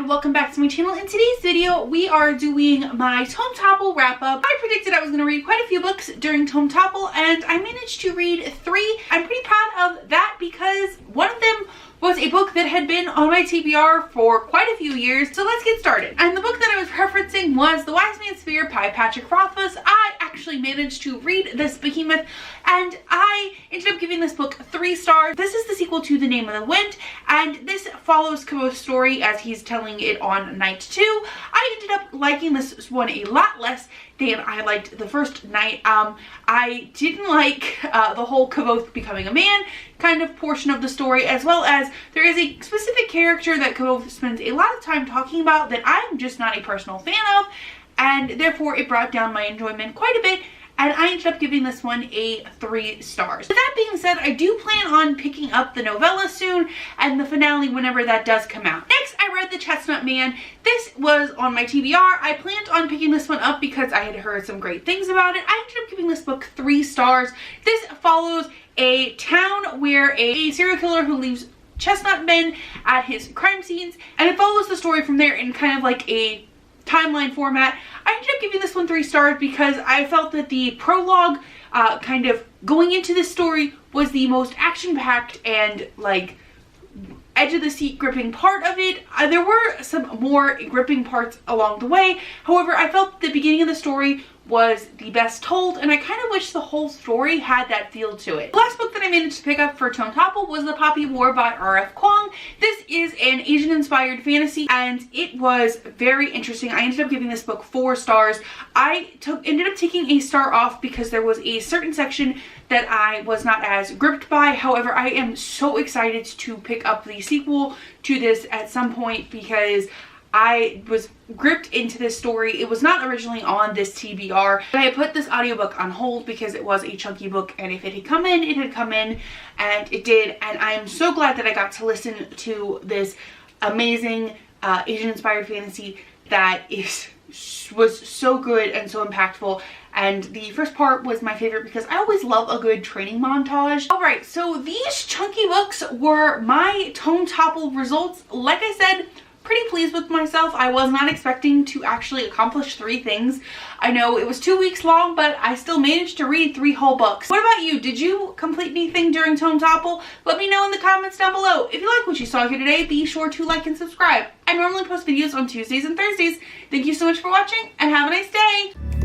welcome back to my channel. In today's video, we are doing my Tome Topple wrap-up. I predicted I was going to read quite a few books during Tome Topple, and I managed to read 3. I'm pretty proud of that because one of them was a book that had been on my TBR for quite a few years. So let's get started. And the book that I was referencing was The Wise Man's Fear by Patrick Rothfuss. I actually managed to read this behemoth, and I ended up giving this book 3 stars. This is the sequel to The Name of the Wind, and this follows Kavoth's story as he's telling it on night 2. I ended up liking this one a lot less than I liked the first night. I didn't like the whole Kavoth becoming a man kind of portion of the story, as well as there is a specific character that Kavoth spends a lot of time talking about that I'm just not a personal fan of, and therefore it brought down my enjoyment quite a bit, and I ended up giving this one a 3 stars. With that being said, I do plan on picking up the novella soon and the finale whenever that does come out. Next, I read The Chestnut Man. This was on my TBR. I planned on picking this one up because I had heard some great things about it. I ended up giving this book 3 stars. This follows a town where a serial killer who leaves chestnut men at his crime scenes, and it follows the story from there in kind of like a timeline format. I ended up giving this one 3 stars because I felt that the prologue kind of going into this story was the most action-packed and like edge of the seat gripping part of it. There were some more gripping parts along the way. However, I felt the beginning of the story was the best told, and I kind of wish the whole story had that feel to it. The last book that I managed to pick up for Tome Topple was The Poppy War by R.F. Kuang. This is an Asian-inspired fantasy, and it was very interesting. I ended up giving this book 4 stars. I ended up taking a star off because there was a certain section that I was not as gripped by. However, I am so excited to pick up the sequel to this at some point because I was gripped into this story. It was not originally on this TBR, but I put this audiobook on hold because it was a chunky book, and if it had come in, it had come in, and it did. And I am so glad that I got to listen to this amazing Asian-inspired fantasy that was so good and so impactful. And the first part was my favorite because I always love a good training montage. Alright, so these chunky books were my Tome Topple results. Like I said, pretty pleased with myself. I was not expecting to actually accomplish 3 things. I know it was 2 weeks long, but I still managed to read 3 whole books. What about you? Did you complete anything during Tome Topple? Let me know in the comments down below. If you like what you saw here today, be sure to like and subscribe. I normally post videos on Tuesdays and Thursdays. Thank you so much for watching, and have a nice day!